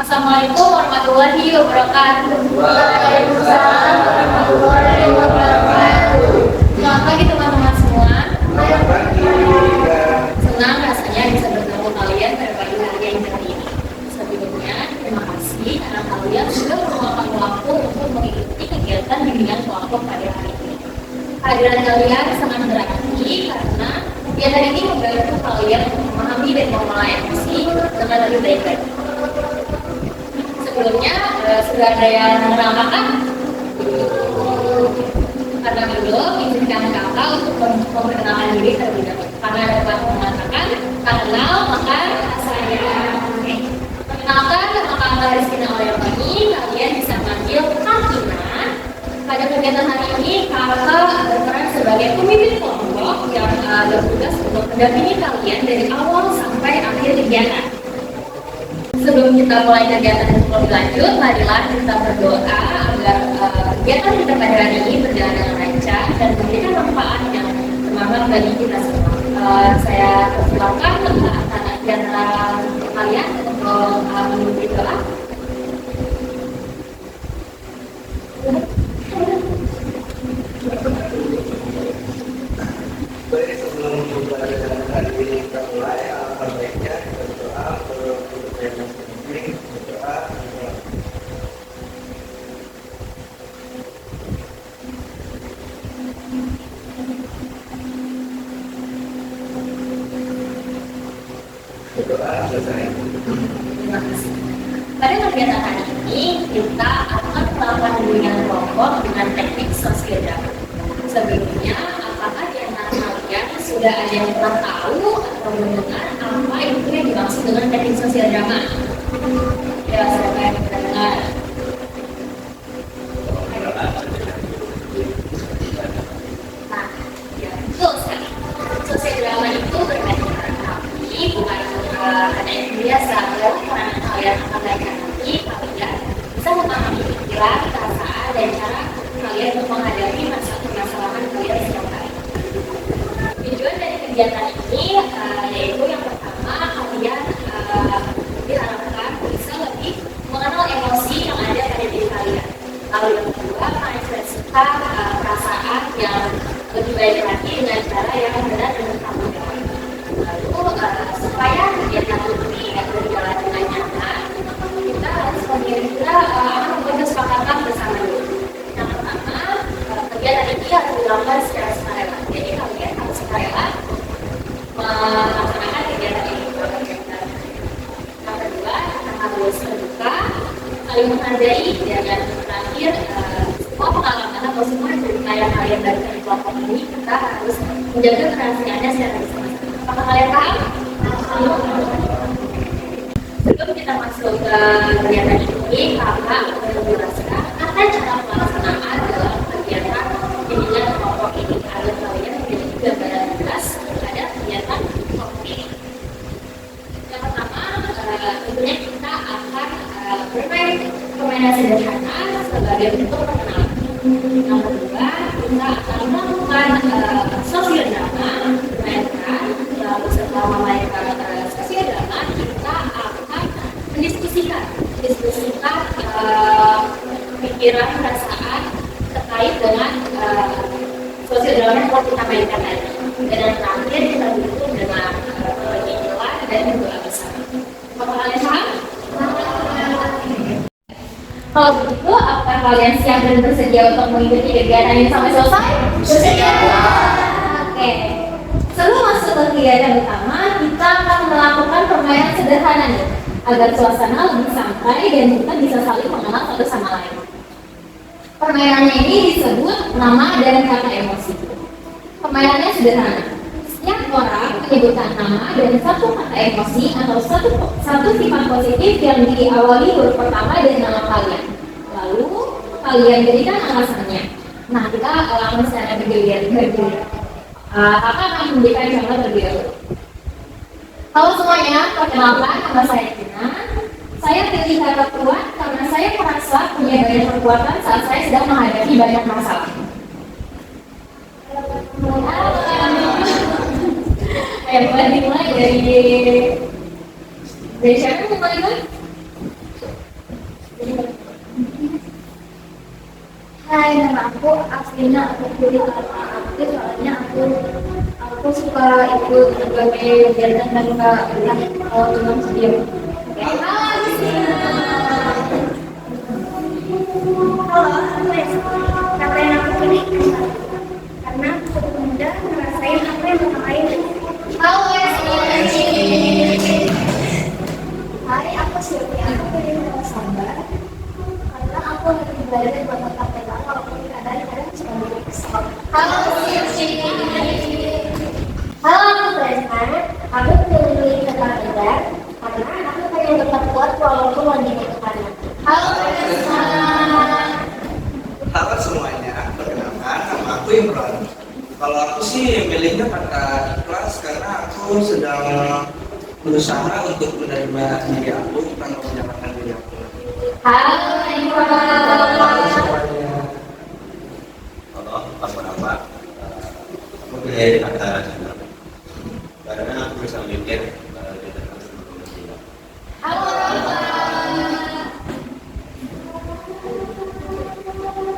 Assalamualaikum warahmatullahi wabarakatuh. Waalaikumsalam warahmatullahi wabarakatuh. Selamat pagi teman-teman semua. Selamat pagi. Senang rasanya bisa bertemu kalian pada pagi hari yang cerah ini. Sebelumnya, terima kasih karena kalian sudah meluangkan waktu untuk mengikuti kegiatan bimbingan kelompok pada hari ini. Kehadiran kalian sangat berarti karena kegiatan ini membantu kalian untuk memahami dan mengelola emosi dengan lebih baik lagi. Sebelumnya sudah ada yang mengenalkan? Karena belum, izinkan kakak untuk memperkenalkan diri terlebih dahulu. Karena dapat mengatakan kenal maka saya. Oke. Perkenalkan, nama kakak Rizkina Olyopani. Kalian bisa manggil Kakina. Pada kegiatan hari ini kakak berperan sebagai pemimpin kelompok yang bertugas untuk mendampingi kalian dari awal sampai akhir kegiatan. Sebelum kita mulai kegiatan yang lebih lanjut, marilah kita berdoa agar kegiatan kita pada hari ini berjalan dengan lancar dan memberikan manfaat yang bermanfaat bagi kita semua. Saya persilakan di antara kalian untuk memimpin doa. Baik, sebelum pembelajaran hari ini kita mulai, alangkah baiknya kita berdoa untuk yang masing-masing berdoa. Berdoa selesai. Terima kasih. Pada kegiatan hari ini kita akan melakukan bimbingan kelompok dengan teknik sosial drama. Sebelumnya, apakah di antara kalian sudah ada yang pernah tahu atau mendengar apa itu yang dimaksud dengan teknik sosial drama? Ya, siapa yang pernah dengar? Nah, ya betul sekali. Sosial drama itu bermacam-macam, tapi bukan hanya yang biasa. Karena kalian akan belajar nanti, kalian bisa memahami pikiran, perasaan, dan cara kalian untuk menghadapi masalah permasalahan kalian setiap hari. Tujuan dari kegiatan ini yaitu yang pertama, kalian diharapkan bisa lebih mengenal emosi yang ada pada diri kalian. Lalu yang kedua, mengekspresikan perasaan yang lebih baik lagi dengan cara yang benar dan bertanggung jawab. Lalu supaya kegiatan ini berjalan dengan nyaman, kita harus akan membuat kesepakatan bersama dulu. Yang pertama, kegiatan ini harus dilakukan secara sukarela. Jadi kalian harus sukarela melaksanakan kegiatan ini. Yang kedua, kita harus terbuka, saling menghargai, dan terakhir semua pengalaman atau semua cerita yang kalian berikan di kelompok ini kita harus menjaga kerahasiaannya secara bersama-sama. Apakah kalian paham? Sebelum kita masuk ke kegiatan ini, kakak akan menjelaskan apa cara pelaksanaan dalam kegiatan bimbingan kelompok ini agar kalian menjadi gambaran jelas terhadap kegiatan kelompok ini. Yang pertama, tentunya kita akan bermain permainan sederhana sebagai bentuk perkenalan. Yang kedua, kita akan melakukan sosial drama, bermainkan. Lalu setelah memainkan sosial drama, kita akan mendiskusikan pikiran, perasaan terkait dengan sosial drama yang mau kita mainkan tadi. Dan yang terakhir kita ditutup dengan penilaian dan doa bersama. Apakah kalian paham? Kalau begitu, apakah kalian siap dan bersedia untuk mengikuti kegiatan ini sampai selesai? Bersedia. Oke. Sebelum masuk ke kegiatan utama, kita akan melakukan permainan sederhana nih, agar suasana lebih santai dan kita bisa saling mengenal satu sama lain. Permainannya ini disebut nama dan kata emosi. Permainannya sederhana. Setiap orang menyebutkan nama dan satu kata emosi atau satu sifat positif yang diawali huruf pertama dari nama kalian. Lalu kalian berikan alasannya. Nah, kita lakukan secara bergilir. Kakak akan memberikan contoh terlebih dahulu. Halo semuanya, perkenalkan nama saya Tina. Saya pilih kata kuat karena saya merasa punya banyak kekuatan saat saya sedang menghadapi banyak masalah. Ayo mulai dimulai dari siapa yang mulai dulu? Hai, nama aku Afrina. Aku pilih karena aktif soalnya aku suka ikut berbagai kegiatan dan nggak pernah cuma diam. Halo, Afrina. Halo, aku Esti. Karena yang aku pilih karena aku cukup mudah ngerasain apa yang orang lain. Halo, Esti. Hai, aku Sylvia. Aku pilih nama sabar karena aku lebih belajar buat tetap tenang walaupun kadang-kadang suka jadi kesal. Halo, Sylvia. Halo, aku Brenda. Aku pilih tetap tegar karena aku pengen tetap kuat walaupun lagi di tekanan. Halo, Brenda. Halo semuanya, perkenalkan nama aku Imran. Kalau aku sih milihnya kata ikhlas karena aku sedang berusaha untuk menerima diri aku tanpa menyalahkan diri aku. Halo, Halo Imran. semuanya. Halo, apa? Aku pilih kata Chandra karena aku bisa mikir di tengah sebelum. Halo, Imran.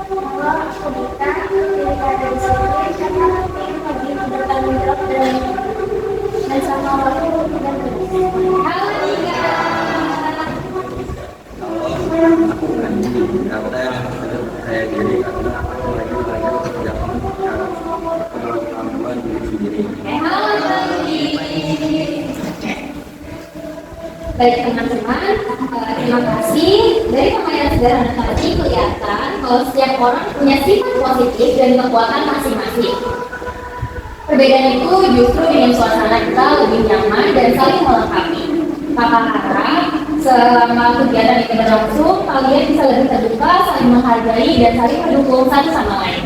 Halo, aku Dita. Pilih kata disiplin karena aku ingin lebih bertanggung jawab dan sama waktu dan halo, Dita. Halo, aku Randy. Kata yang saya diri karena aku lagi belajar kerja kemampuan diri sendiri. Halo, Randy. Baik teman-teman, terima kasih. Dari pemain sederhana tadi kelihatan kalau setiap orang punya sifat positif dan kekuatan masing-masing. Perbedaan itu justru bikin suasana kita lebih nyaman dan saling melengkapi. Kakak harap selama kegiatan ini berlangsung, kalian bisa lebih terbuka, saling menghargai, dan saling mendukung satu sama lain.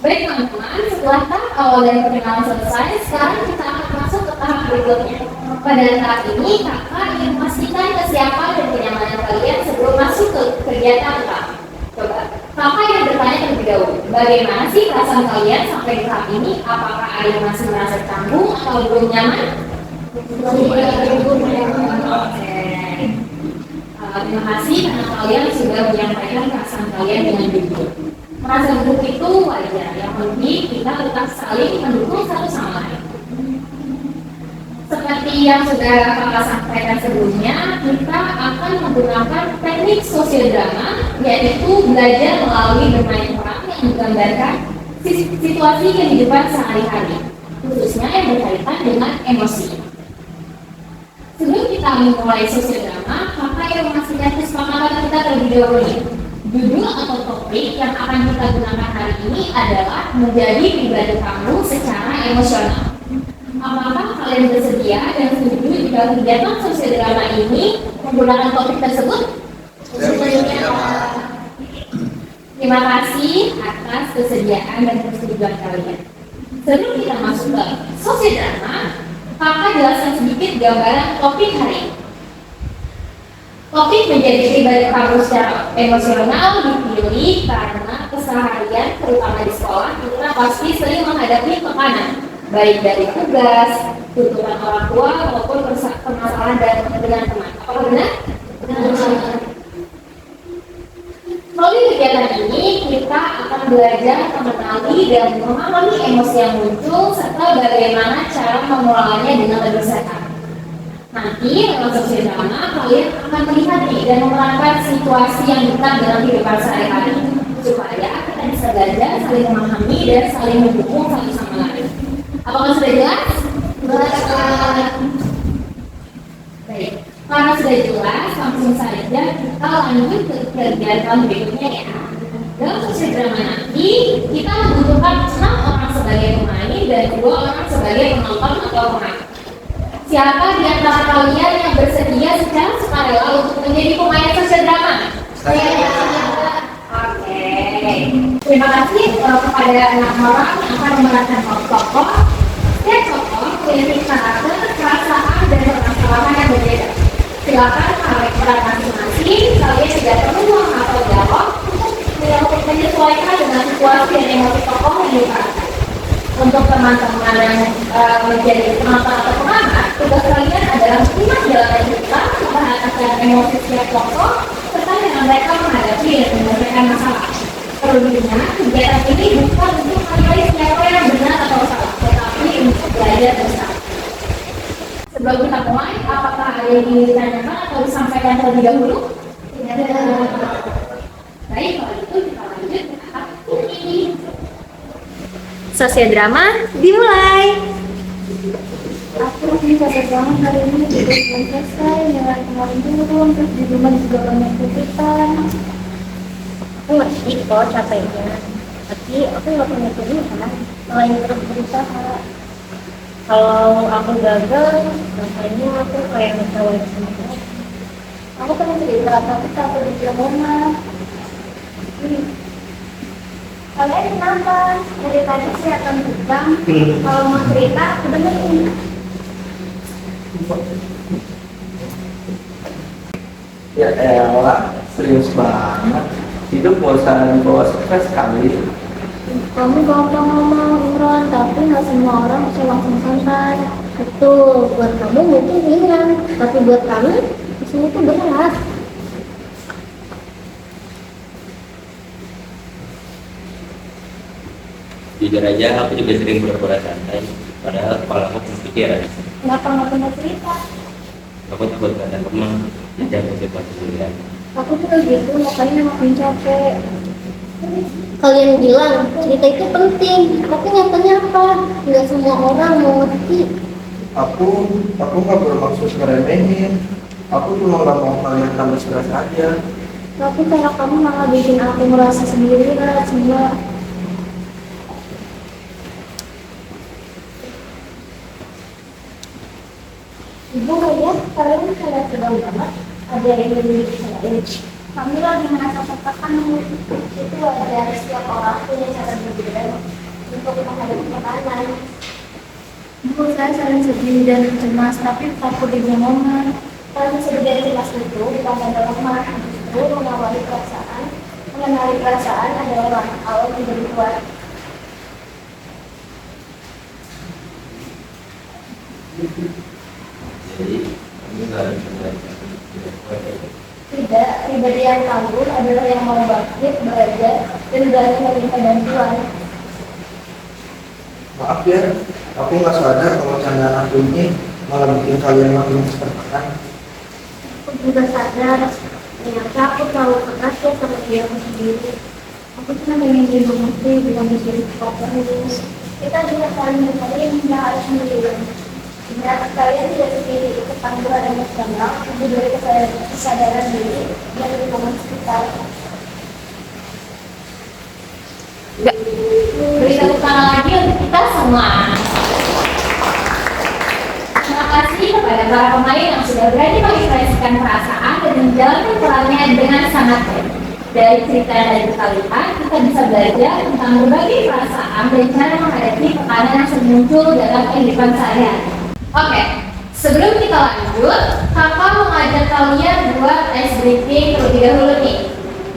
Baik teman-teman, setelah tahap awal dari perkenalan selesai, sekarang kita akan masuk ke tahap berikutnya. Pada tahap ini, kakak ingin memastikan kesiapan dan kenyamanan kalian sebelum masuk ke kegiatan utama. Coba, kakak yang bertanya terlebih dahulu, bagaimana sih perasaan kalian sampai di tahap ini? Apakah ada yang masih merasa canggung atau belum nyaman? Oke. Terima kasih karena kalian sudah menyampaikan perasaan kalian dengan jujur. Merasa gugup itu wajar, yang penting kita tetap saling mendukung satu sama lain. Seperti yang sudah kakak sampaikan sebelumnya, kita akan menggunakan teknik sosiodrama, yaitu belajar melalui bermain peran yang menggambarkan situasi kehidupan sehari-hari, khususnya yang berkaitan dengan emosi. Sebelum kita memulai sosiodrama, kakak yang memastikan kesepakatan kita terlebih dahulu nih. Judul atau topik yang akan kita gunakan hari ini adalah menjadi pribadi kamu secara emosional. Apakah kalian bersedia dan setuju jika kegiatan sosiodrama ini menggunakan topik tersebut? Setuju. Terima kasih atas kesediaan dan persetujuan kalian. Sebelum kita masuk ke sosiodrama, kakak jelaskan sedikit gambaran topik hari ini. Topik menjadi pribadi kamu secara emosional dipilih karena keseharian, terutama di sekolah, kita pasti sering menghadapi tekanan, baik dari tugas, tuntutan orang tua, maupun permasalahan dengan teman. Apakah benar? Benar. Melalui kegiatan ini, kita akan belajar mengenali dan memahami emosi yang muncul, serta bagaimana cara mengelolanya dengan lebih sehat. Nanti lewat sosiodrama kalian akan melihat dan memerankan situasi yang kita dalam kehidupan sehari-hari supaya kita bisa belajar saling memahami dan saling mendukung satu sama lain. Apakah sudah jelas? Jelas. Baik, karena sudah jelas, langsung saja kita lanjut ke kegiatan berikutnya ya. Dalam sosiodrama nanti kita membutuhkan 6 orang sebagai pemain dan 2 orang sebagai penonton atau pengamat. Siapa di antara kalian yang bersedia secara sukarela untuk menjadi pemain sosiodrama? Saya. Oke. Terima kasih kepada 6 orang yang akan memerankan tokoh. Setiap tokoh memiliki karakter, perasaan, dan permasalahan yang berbeda. Silakan kalian peran masing-masing. Kalian tidak perlu menghafal jawab untuk menyesuaikan dengan situasi dan emosi tokoh yang diperankan. Untuk teman-teman yang menjadi penonton atau pengamat, tugas kalian adalah menyimak jalannya cerita, memperhatikan emosi setiap tokoh, serta cara mereka menghadapi dan menyelesaikan masalah. Terlebihnya, kegiatan ini bukan untuk menilai siapa yang benar atau salah, tetapi untuk belajar bersama. Sebelum kita mulai, apakah ada yang ingin ditanyakan atau disampaikan terlebih dahulu? Tidak. Baik, kalau itu kita lanjut ke tahap ini. Sosiodrama dimulai. Aku bisa berjalan hari ini juga belum selesai, nilai kemarin turun, terus di rumah juga banyak kesulitan. Aku ngerti kok capeknya, tapi aku nggak punya pilihan selain terus berusaha. Kalau aku gagal, rasanya aku kayak ngecewain semua. Aku pengen cerita, tapi takut dikira. Kalian kenapa? Dari tadi saya akan bilang, kalau mau cerita, aku dengerin. Ya elah, serius banget. Hidup bosan bawa stres kali. Kamu gampang ngomong, Imron, tapi nggak semua orang bisa langsung santai. Betul, buat kamu mungkin ringan, tapi buat kami, di sini tuh berat. Jujur aja, aku juga sering pura-pura santai. Padahal kepala aku penuh pikiran. Kenapa nggak pernah cerita? Aku takut gak ada teman, jadi aku cepat sendirian. Aku juga gitu, makanya makin capek. Kalian bilang cerita itu penting, tapi nyatanya apa? Nggak semua orang mau ngerti. Aku nggak bermaksud ngeremehin. Aku cuma nggak mau kalian tambah stres aja. Tapi cara kamu malah bikin aku merasa sendirian semua. Ibu lihat kalian kayak sedang banget. Ada yang lebih disalahin. Kami lagi merasa tertekan. Itu wajar, setiap orang punya cara berbeda untuk menghadapi tekanan. Bu, saya sering sedih dan cemas, tapi takut dibohongan. Kalau sedih dan cemas itu bukan tanda lemah, justru mengawali perasaan. Mengenali perasaan adalah langkah awal menjadi kuat. Jadi, kamu gak harus belajar. Tidak, pribadi yang tangguh adalah yang mau bangkit, belajar, dan berani meminta bantuan. Maaf ya, aku nggak sadar kalau candaan aku ini malah bikin kalian makin tertekan. Aku juga sadar, ternyata aku terlalu keras ya sama diri aku sendiri. Aku cuma ingin dimengerti, bukan menjadi terus. Kita juga saling mencari hingga harus sendiri. Jika kalian tidak sendiri, itu tangguhan emosional, lebih dari kesadaran diri, dan lingkungan sekitar. Beri tepuk tangan lagi untuk kita semua. Terima kasih kepada para pemain yang sudah berani mengekspresikan perasaan dan menjalankan perannya dengan sangat baik. Dari cerita dari kalian, kita bisa belajar tentang berbagai perasaan dan cara menghadapi tekanan yang sering muncul dalam kehidupan sehari-hari. Oke, sebelum kita lanjut, kakak mengajak kalian buat ice breathing terlebih dahulu nih,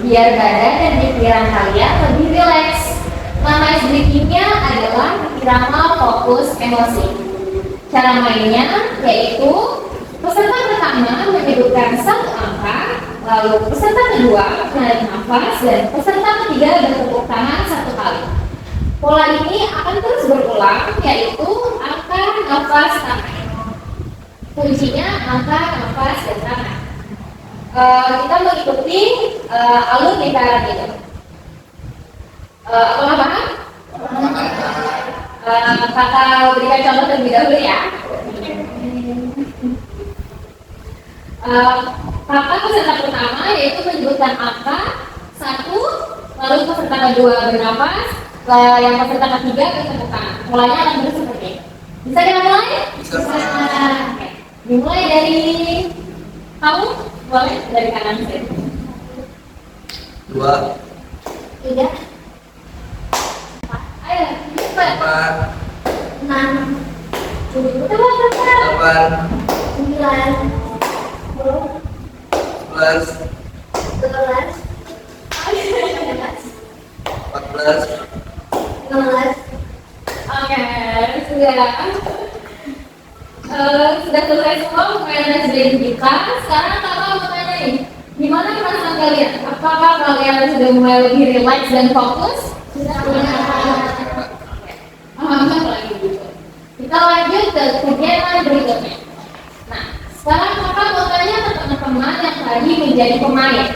biar badan dan pikiran kalian lebih rileks. Nama ice breathingnya adalah irama fokus emosi. Cara mainnya yaitu peserta pertama menyebutkan satu angka, lalu peserta kedua menarik nafas, dan peserta ketiga bertepuk tangan satu kali. Pola ini akan terus berulang, yaitu angka, nafas, tangan. Kuncinya angka, nafas, dan tangan. Kita mengikuti alur lingkaran itu. Apakah paham? Kakak berikan contoh terlebih dahulu ya. Kakak peserta pertama yaitu menyebutkan angka 1, lalu peserta kedua bernafas, yang peserta ketiga bertepuk tangan. Mulanya akan terus seperti ini. Bisa kita mulai? Bisa. Oke. Dimulai dari kamu, boleh dari kanan kiri. 2, 3, Ayo, cepat. 4, 6, 7, 8, 9, 11, 12, 14, 15. Oke, sudah selesai semua permainan SBM kita. Sekarang kakak mau tanya nih, gimana perasaan kalian? Apakah kalian sudah mulai lebih relax dan fokus? Sudah. Alhamdulillah gitu. Kita lanjut ke kegiatan berikutnya. Nah, sekarang kakak mau tanya ke teman-teman yang tadi menjadi pemain.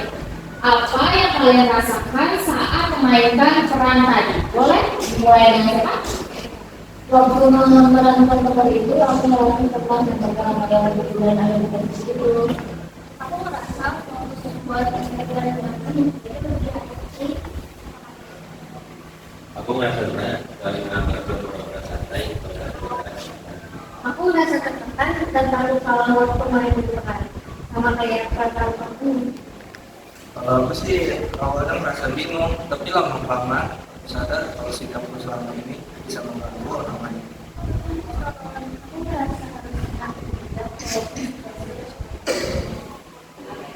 Apa yang kalian rasakan saat memainkan peran tadi? Boleh? Mulai dengan siapa? Waktu memerankan tokoh itu, aku melakukan teman dan berperan pada kebetulan ada di situ. Aku merasa kalau buat kegiatan itu lebih asik. Aku merasa senang kali mengambil beberapa santai pada Aku merasa tertekan dan tahu kalau waktu main di depan sama kayak kata aku. Kalau aku sih awalnya merasa bingung, tapi lama-lama sadar kalau sikapku selama ini bisa membantu orang lain. Aku merasa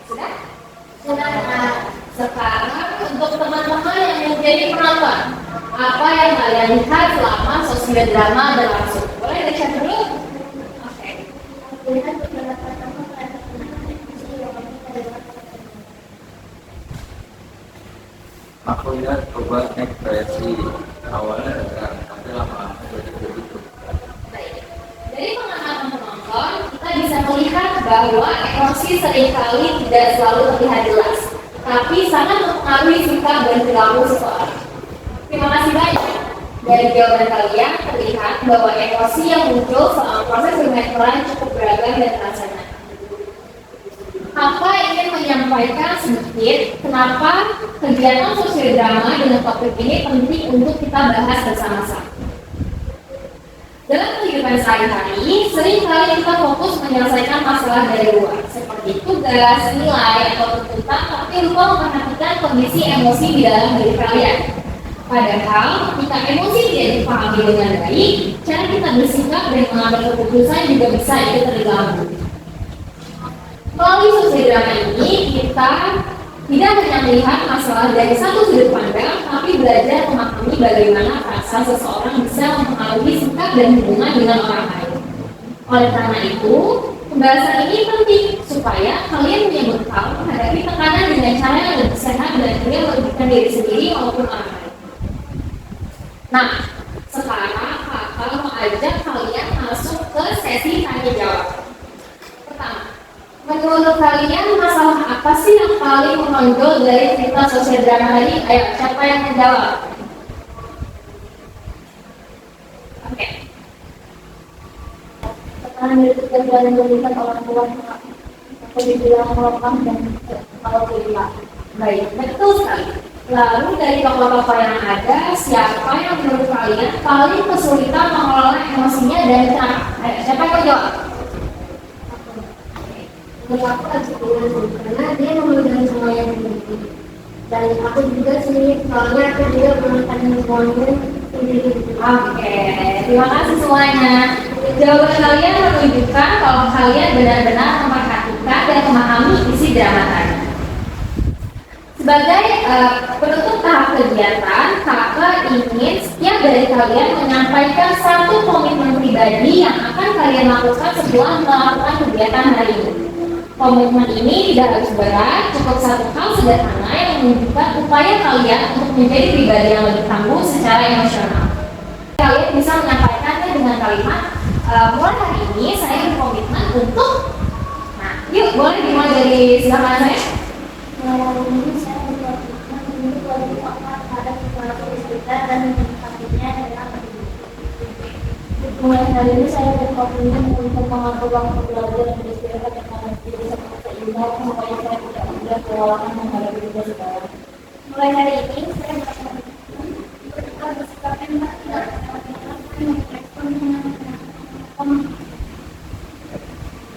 Sudah? sudah. Sekarang untuk teman-teman yang menjadi penonton, apa yang kalian lihat selama sosial drama berlangsung? Boleh di-share dulu? Oke. Aku lihat beberapa teman merasa Aku lihat coba ekspresi awalnya agak tapi lama jadi begitu. Baik. Dari pengalaman penonton, kita bisa melihat bahwa emosi seringkali tidak selalu terlihat jelas, tapi sangat mempengaruhi sikap dan perilaku seseorang. Terima kasih banyak. Dari jawaban kalian terlihat bahwa emosi yang muncul selama proses bermain peran cukup beragam dan terasa nyata. Apa ingin menyampaikan sedikit kenapa kegiatan sosial drama dengan topik ini penting untuk kita bahas bersama-sama. Dalam kehidupan sehari-hari, seringkali kita fokus menyelesaikan masalah dari luar, seperti tugas, nilai, atau tuntutan, tapi lupa memperhatikan kondisi emosi di dalam diri kalian. Padahal, ketika emosi tidak dipahami dengan baik, cara kita bersikap dan mengambil keputusan juga bisa ikut terganggu. Melalui sosial drama ini, kita tidak hanya melihat masalah dari satu sudut pandang, tapi belajar memahami bagaimana perasaan seseorang bisa mempengaruhi sikap dan hubungan dengan orang lain. Oleh karena itu, pembahasan ini penting supaya kalian punya bekal menghadapi tekanan dengan cara yang lebih sehat dan tidak merugikan diri sendiri maupun orang lain. Nah, sekarang kakak mau ajak kalian masuk ke sesi tanya jawab. Pertama, menurut kalian masalah apa sih yang paling menonjol dari cerita sosial drama tadi? Ayo, siapa yang menjawab? Oke. tekanan dari kegiatan yang diberikan orang tua. Aku dibilang melengkap dan kalau tidak. Baik, betul sekali. Lalu dari tokoh-tokoh yang ada, siapa yang menurut kalian paling kesulitan mengelola emosinya dan kenapa? Ayo, siapa yang menjawab? Menurut aku harus dulu karena dia memegang semua yang dimiliki. Dan aku juga sih, soalnya aku juga melakukan semuanya sendiri. Oke, terima kasih semuanya. Jawaban kalian menunjukkan kalau kalian benar-benar memperhatikan dan memahami isi drama tadi. Sebagai penutup tahap kegiatan, kakak ingin setiap dari kalian menyampaikan satu komitmen pribadi yang akan kalian lakukan setelah melakukan kegiatan hari ini. Komitmen ini tidak harus berat, cukup satu hal sederhana yang menunjukkan upaya kalian untuk menjadi pribadi yang lebih tangguh secara emosional. Kalian bisa menyampaikannya dengan kalimat, mulai hari ini saya berkomitmen untuk, nah yuk boleh dimulai dari silakan saya. Ini saya berkomitmen untuk lebih peka pada situasi sekitar dan menyikapinya dengan baik. Mulai hari ini saya berkomitmen untuk mengatur waktu belajar dan beristirahat dengan diri serta seimbang supaya saya tidak mudah kelelahan menghadapi tugas sekolah. Mulai hari ini saya berkomitmen untuk bersikap enak dan merespon dengan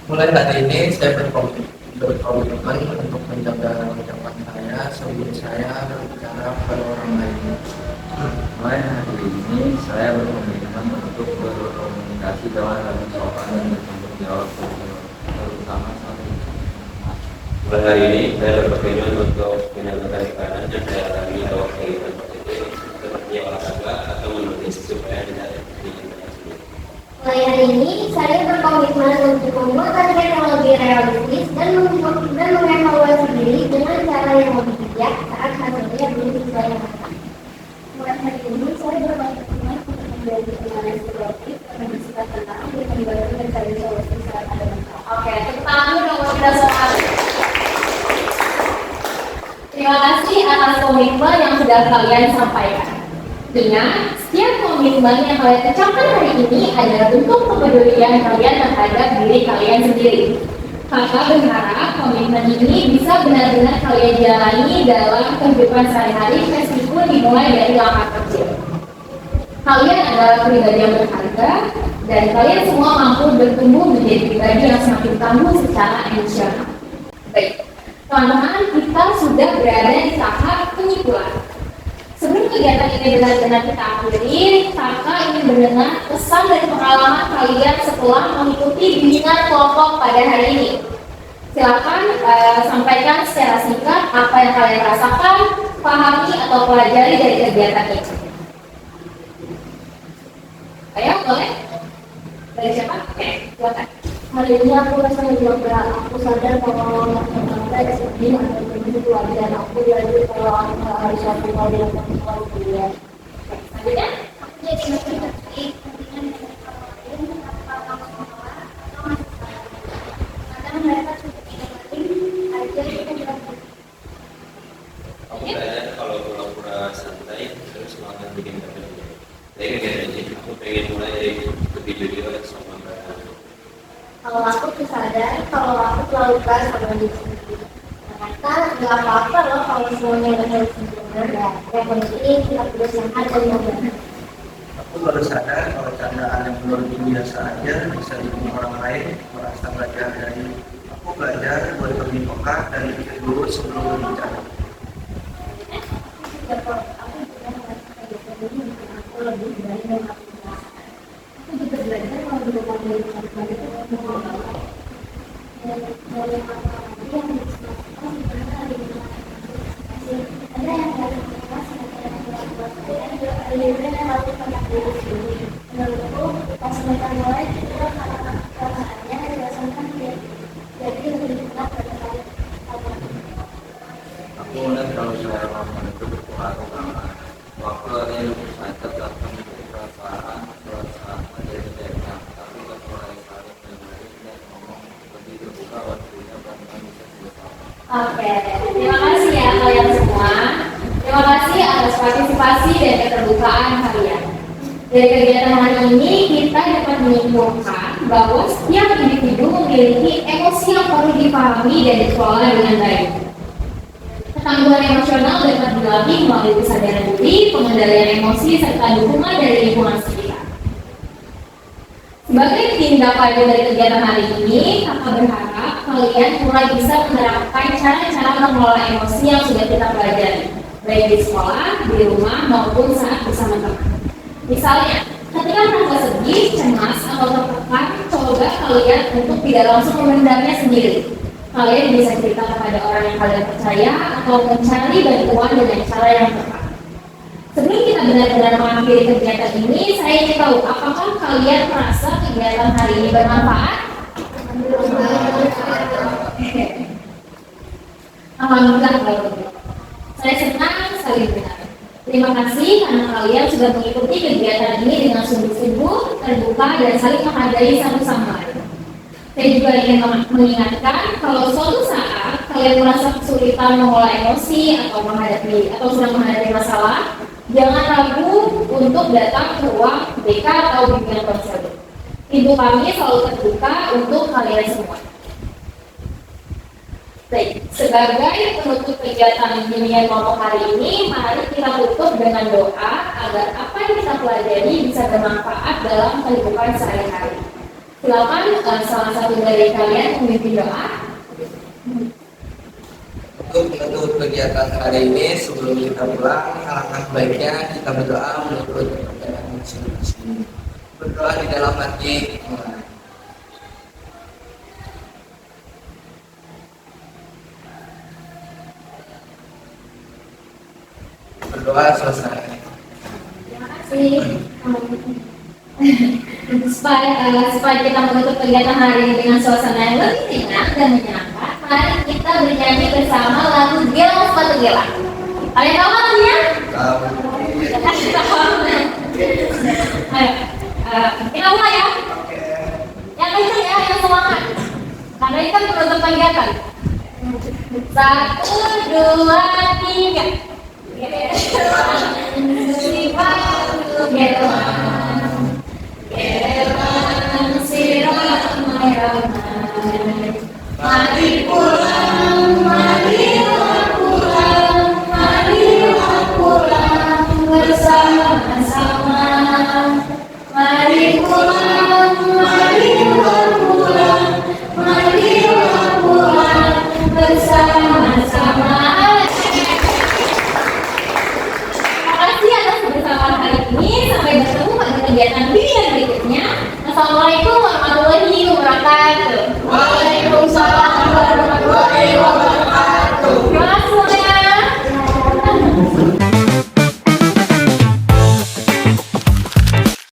Mulai hari ini saya berkomitmen untuk menjaga ucapan saya sebelum saya berbicara pada orang lain. Mulai hari ini saya berkomitmen untuk berkomunikasi dengan lebih sopan dan bertanggung jawab terutama saat ini. Mulai hari ini saya berkomitmen untuk menyalurkan tekanan yang saya alami lewat kegiatan positif seperti olahraga atau menulis supaya tidak terjadi. Mulai hari ini, saya berkomitmen untuk membuat target yang lebih realistis dan mengevaluasi diri dengan cara yang lebih bijak saat hasilnya belum sesuai harapan. Mulai hari ini, saya berkomitmen untuk menjadi analisis kreatif dan bersikap tenang dengan baru mencari solusi saat ada masalah. Oke, tepuk tangan dulu dong kita semua. Terima kasih atas komitmen yang sudah kalian sampaikan. Ingat, setiap komitmen yang kalian ucapkan hari ini adalah bentuk kepedulian kalian terhadap diri kalian sendiri. Kakak berharap komitmen ini bisa benar-benar kalian jalani dalam kehidupan sehari-hari meskipun dimulai dari langkah kecil. Kalian adalah pribadi yang berharga dan kalian semua mampu bertumbuh menjadi pribadi yang semakin tangguh secara emosional. Baik, teman-teman, kita sudah berada di tahap penyimpulan. Sebelum kegiatan ini benar-benar kita akhiri, kakak ingin mendengar pesan dari pengalaman kalian setelah mengikuti bimbingan kelompok pada hari ini. Silakan sampaikan secara singkat apa yang kalian rasakan, pahami atau pelajari dari kegiatan ini. Ayo, boleh? Dari siapa? Oke, silakan. Hari ini aku rasanya juga aku sadar bahwa saya sedih atau begitu dan aku belajar kalau aku harus lakukan di dalam sekolah kuliah. Selanjutnya, Aku jadi lebih ngerti pentingnya mengenai lain apa sekolah atau masuk sekolah. Kadang mereka cukup ingin aja kita bilang Aku belajar kalau pura-pura santai terus malah bikin kerja. Jadi kegiatan ini aku pengen mulai dari lebih jujur sama mereka. kalau aku sadar kalau aku terlalu keras sama diri sendiri. Ternyata nggak apa-apa loh kalau semuanya udah harus sempurna. Yang penting kita berusaha dan mencoba. Aku baru sadar kalau candaan yang menurut biasa aja bisa bikin orang lain merasa nggak dihargai. Aku belajar buat lebih peka dan berpikir dulu sebelum berbicara. Aku juga merasa kayak jadi aku lebih baik dan aku merasa. Aku juga belajar kalau berhubungan dengan orang itu dari apa-apa yang disebutkan sebenarnya ada di ada yang harus dikemas, ada yang harus dilakukan, ada yang harus dilakukan sendiri. Menurutku, pas mereka mulai kita kata-katanya dirasakan jadi lebih dekat pada saya. Aku melihat kalau saya ngomong itu berpengaruh karena waktu ada yang saya datang dari perasaan dari teknik, tapi kan mulai saling menyadari dan ngomong lebih terbuka waktunya bahkan bisa bersama. oke, terima kasih ya kalian semua. Terima kasih atas partisipasi dan keterbukaan kalian. Dari kegiatan hari ini, kita dapat menyimpulkan bahwa setiap individu memiliki emosi yang perlu dipahami dan dikelola dengan baik. Ketangguhan emosional dapat dilatih melalui kesadaran diri, pengendalian emosi, serta dukungan dari lingkungan sekitar. Sebagai tindak lanjut dari kegiatan hari ini, kakak berharap kalian mulai bisa menerapkan cara-cara mengelola emosi yang sudah kita pelajari, baik di sekolah, di rumah, maupun saat bersama teman. Misalnya, ketika merasa sedih, cemas, atau tertekan, coba kalian untuk tidak langsung memendamnya sendiri. Kalian bisa cerita kepada orang yang kalian percaya atau mencari bantuan dengan cara yang tepat. Sebelum kita benar-benar mengakhiri kegiatan ini, saya ingin tahu apakah kalian merasa kegiatan hari ini bermanfaat? Alhamdulillah kalau begitu. Saya senang sekali benar. Terima kasih karena kalian sudah mengikuti kegiatan ini dengan sungguh-sungguh, terbuka, dan saling menghargai satu sama lain. Saya juga ingin mengingatkan kalau suatu saat kalian merasa kesulitan mengelola emosi atau sedang menghadapi masalah, jangan ragu untuk datang ke ruang BK atau bimbingan konseling. Pintu kami selalu terbuka untuk kalian semua. Baik, sebagai penutup kegiatan bimbingan kelompok hari ini, mari kita tutup dengan doa agar apa yang kita pelajari bisa bermanfaat dalam kehidupan sehari-hari. Silakan salah satu dari kalian memimpin doa. Untuk menutup kegiatan hari ini, sebelum kita pulang, alangkah baiknya kita berdoa menurut kepercayaan masing-masing. Berdoa di dalam hati. Berdoa selesai. Terima kasih. supaya kita menutup kegiatan hari ini dengan suasana yang lebih ringan dan menyenangkan, mari kita bernyanyi bersama lagu Gelo Sepatu Gela. Kalian tahu lagunya? Ayo, kita mulai ya. Yang kencang ya, yang semangat. Karena ini kan penutup kegiatan. 1, 2, 3. Sepatu Gela. Gelang si ramai-ramai, mari pulang, marilah pulang, marilah pulang bersama-sama. Mari pulang, marilah pulang, marilah pulang bersama-sama. Terima kasih atas kebersamaan hari ini. Sampai bertemu pada kegiatan pilihan berikutnya. Assalamualaikum warahmatullahi wabarakatuh. Waalaikumsalam warahmatullahi wabarakatuh. Terima kasih semuanya.